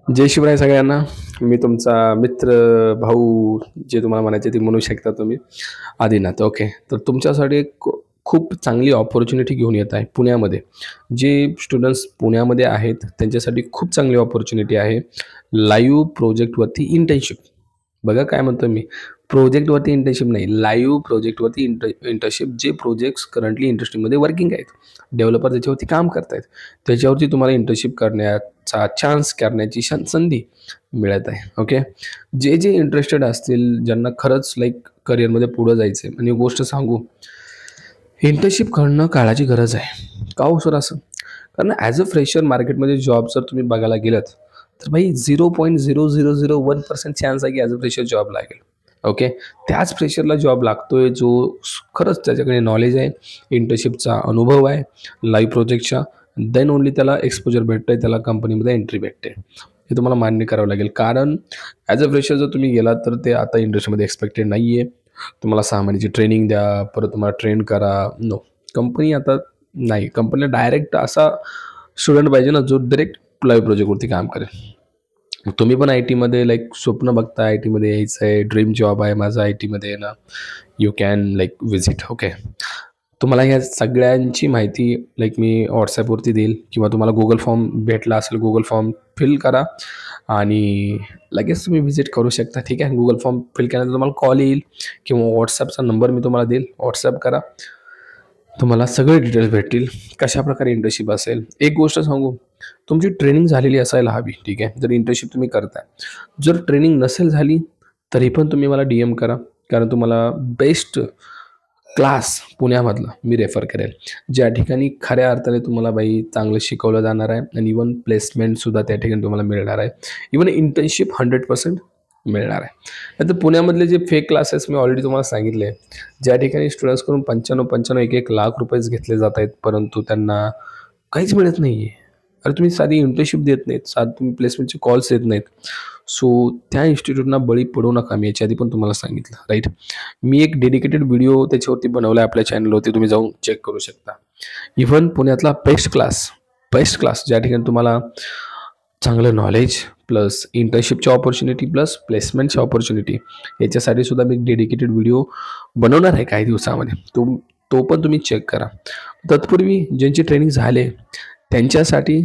जय शिवराय सगळ्यांना. मी तुमचा मित्र, भाऊ जे तुम्हाला म्हणायचे ते म्हणू शकता तुम्ही. आदिनाथ. ओके. तर तुमच्यासाठी एक खूप चांगली अपॉर्च्युनिटी घेऊन येत आहे पुण्यामध्ये. जे स्टुडंट्स पुण्यामध्ये आहेत त्यांच्यासाठी खूप चांगली अपॉर्च्युनिटी आहे. लाईव्ह प्रोजेक्टवरती इंटर्नशिप. बघा काय म्हणतो मी, प्रोजेक्टवरती इंटर्नशिप नाही, लाईव्ह प्रोजेक्टवरती इंटर्नशिप. जे प्रोजेक्ट्स करंटली इंडस्ट्रीमध्ये वर्किंग आहेत, डेव्हलपर त्याच्यावरती काम करत आहेत, त्याच्यावरती तुम्हाला इंटर्नशिप करण्याचा चान्स करण्याची संधी मिळत आहे. ओके. जे जे इंटरेस्टेड असतील, ज्यांना खरंच लाईक करिअरमध्ये पुढं जायचं आहे, आणि एक गोष्ट सांगू, इंटर्नशिप करणं काळाची गरज आहे. का हो सर असं? कारण ॲज अ फ्रेशर मार्केटमध्ये जॉब जर तुम्ही बघायला गेलात तर भाई 0.0001% चान्स आहे की ॲज अ फ्रेशर जॉब लागेल. ओके. त्याच फ्रेशरला जॉब लागतोय जो खरंच त्याच्याकडे नॉलेज आहे, इंटर्नशिपचा अनुभव आहे, लाईव्ह प्रोजेक्टचा. देन ओनली त्याला एक्सपोजर भेटतं आहे, त्याला कंपनीमध्ये एंट्री भेटते. हे तुम्हाला मान्य करावं लागेल. कारण ॲज अ फ्रेशर जर तुम्ही गेलात तर ते आता इंडस्ट्रीमध्ये एक्सपेक्टेड नाही आहे. तुम्हाला 6 महिन्याची ट्रेनिंग द्या, परत तुम्हाला ट्रेन करा. नो. कंपनी आता नाही. कंपनीला डायरेक्ट असा स्टुडंट पाहिजे ना, जो डायरेक्ट लाईव्ह प्रोजेक्टवरती काम करेल. मग तुम्ही पण आय-टीमध्ये लाईक स्वप्न बघता, आय-टीमध्ये यायचं आहे, ड्रीम जॉब आहे माझा आय-टीमध्ये येणं. You can like visit. Okay. तुम्हाला ह्या सगळ्यांची माहिती लाईक मी WhatsAppवरती देईल, किंवा तुम्हाला Google फॉर्म भेटला असेल, Google फॉर्म फिल करा आणि लगेच तुम्ही व्हिजिट करू शकता. ठीक आहे. Google फॉर्म फिल केल्यानंतर तुम्हाला कॉल येईल, किंवा WhatsAppचा नंबर मी तुम्हाला देईल, WhatsApp करा. तुम्हाला सगळे डिटेल्स भेटतील, कशाप्रकारे इंटर्नशिप असेल. एक गोष्ट सांगू, तुमची ट्रेनिंग झालेली असायला हवी. ठीक आहे. जर इंटर्नशिप तुम्ही करताय, जर ट्रेनिंग नसेल झाली तरी पण तुम्ही मला DM करा. कारण तुम्हाला बेस्ट क्लास पुण्यामधला मी रेफर करेल, ज्या ठिकाणी खऱ्या अर्थाने तुम्हाला बाई चांगलं शिकवलं जाणार आहे, आणि इवन प्लेसमेंटसुद्धा त्या ठिकाणी तुम्हाला मिळणार आहे. इवन इंटर्नशिप 100% मिळणार आहे. नाहीतर पुण्यामधले जे फेक क्लासेस मी ऑलरेडी तुम्हाला सांगितले, ज्या ठिकाणी स्टुडंट्सकडून 95-95 1-1 लाख रुपयेच घेतले जात आहेत, परंतु त्यांना काहीच मिळत नाही आहे. अरे तुम्ही साधी इंटर्नशिप देत नाहीत, साधी तुम्ही प्लेसमेंटचे कॉल्स देत नाहीत. सो त्या इन्स्टिट्यूटना बळी पडू नका. मी याच्या आधी पण तुम्हाला सांगितलं, राईट. मी एक डेडिकेटेड व्हिडिओ त्याच्यावरती बनवला आहे आपल्या चॅनलवरती, तुम्ही जाऊन चेक करू शकता. इव्हन पुण्यातला बेस्ट क्लास ज्या ठिकाणी तुम्हाला चांगलं नॉलेज प्लस इंटर्नशिपची ऑपॉर्च्युनिटी प्लस प्लेसमेंटची ऑपॉर्च्युनिटी, याच्यासाठी सुद्धा मी एक डेडिकेटेड व्हिडिओ बनवणार आहे काही दिवसामध्ये. तो पण तुम्ही चेक करा. तत्पूर्वी ज्यांची ट्रेनिंग झाले त्यांच्यासाठी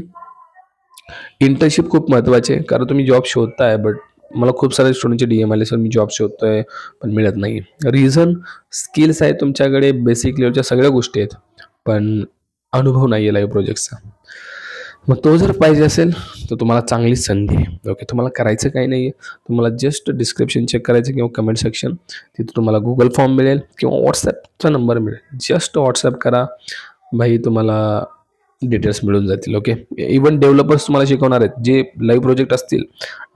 इंटर्नशिप खूप महत्त्वाची आहे. कारण तुम्ही जॉब शोधताय, बट मला खूप सारे स्टुडंटचे DM आले, सर मी जॉब शोधतोय पण मिळत नाही. रिझन, स्किल्स आहेत तुमच्याकडे, बेसिक लेवलच्या सगळ्या गोष्टी आहेत, पण अनुभव नाही आहे लाईव्ह प्रोजेक्टचा. मग तो जर पाहिजे असेल तर तुम्हाला चांगली संधी आहे. ओके. तुम्हाला करायचं काही नाही आहे. तुम्हाला जस्ट डिस्क्रिप्शन चेक करायचं, किंवा कमेंट सेक्शन, तिथं तुम्हाला Google फॉर्म मिळेल, किंवा WhatsAppचा नंबर मिळेल. जस्ट WhatsApp करा भाई, तुम्हाला डिटेल्स मिळून जातील. ओके. इवन डेव्हलपर्स तुम्हाला शिकवणार आहेत, जे लाईव्ह प्रोजेक्ट असतील,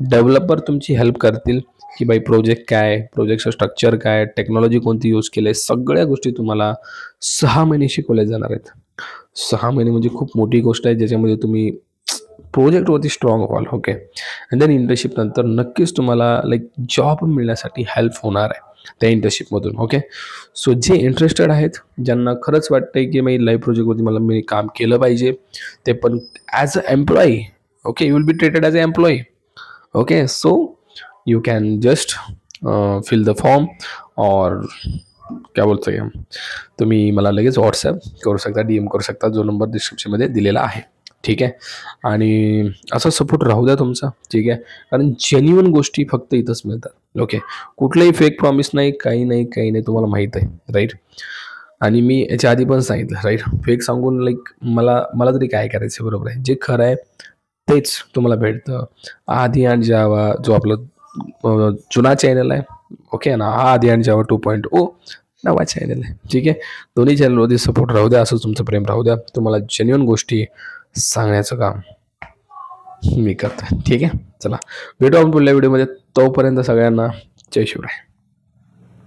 डेव्हलपर तुमची हेल्प करतील की बाई प्रोजेक्ट काय, प्रोजेक्टचं स्ट्रक्चर काय, टेक्नॉलॉजी कोणती यूज केली आहे, सगळ्या गोष्टी तुम्हाला 6 महिने शिकवल्या जाणार आहेत. 6 महिने म्हणजे खूप मोठी गोष्ट आहे, ज्याच्यामध्ये तुम्ही प्रोजेक्टवरती स्ट्रॉंग व्हाल. ओके. अँड देन इंटर्नशिप नंतर नक्कीच तुम्हाला लाईक जॉब मिळण्यासाठी हेल्प होणार आहे त्या इंटर्नशिपमधून. ओके. सो जे इंटरेस्टेड आहेत, ज्यांना खरंच वाटतंय की मी लाईव्ह प्रोजेक्टवरती मी काम केलं पाहिजे, ते पण as a employee. Okay. You will be treated as a employee. Okay. So you can just fill the form, और क्या बोलतो आहे, तुम्ही मला लगेच WhatsApp करू शकता, DM करू शकता, जो नंबर डिस्क्रिप्शनमध्ये दिलेला आहे. ठीक आहे. आणि असा सपोर्ट राहू द्या तुमचा. ठीक आहे. कारण जेन्युइन गोष्टी फक्त इथंच मिळतात. ओके. कुठलंही फेक प्रॉमिस नाही, काही नाही, तुम्हाला माहीत आहे, राईट. आणि मी याच्या आधी पण सांगितलं, राईट. फेक सांगून लाईक मला तरी काय करायचं, बरोबर आहे. जे खरं आहे तेच तुम्हाला भेटतं. आधी आणि जावा जो आपला जुना चॅनल आहे, ओके ना, हा आधी आणि जावा 2.0 नवा चॅनल आहे. ठीक आहे. दोन्ही चॅनलवरती सपोर्ट राहू द्या, असं तुमचं प्रेम राहू द्या. तुम्हाला जेन्युइन गोष्टी सांगण्याचं काम मी करतो. ठीक आहे. चला, भेटू आपण पुढल्या व्हिडिओमध्ये. तोपर्यंत सगळ्यांना जय शिवराय.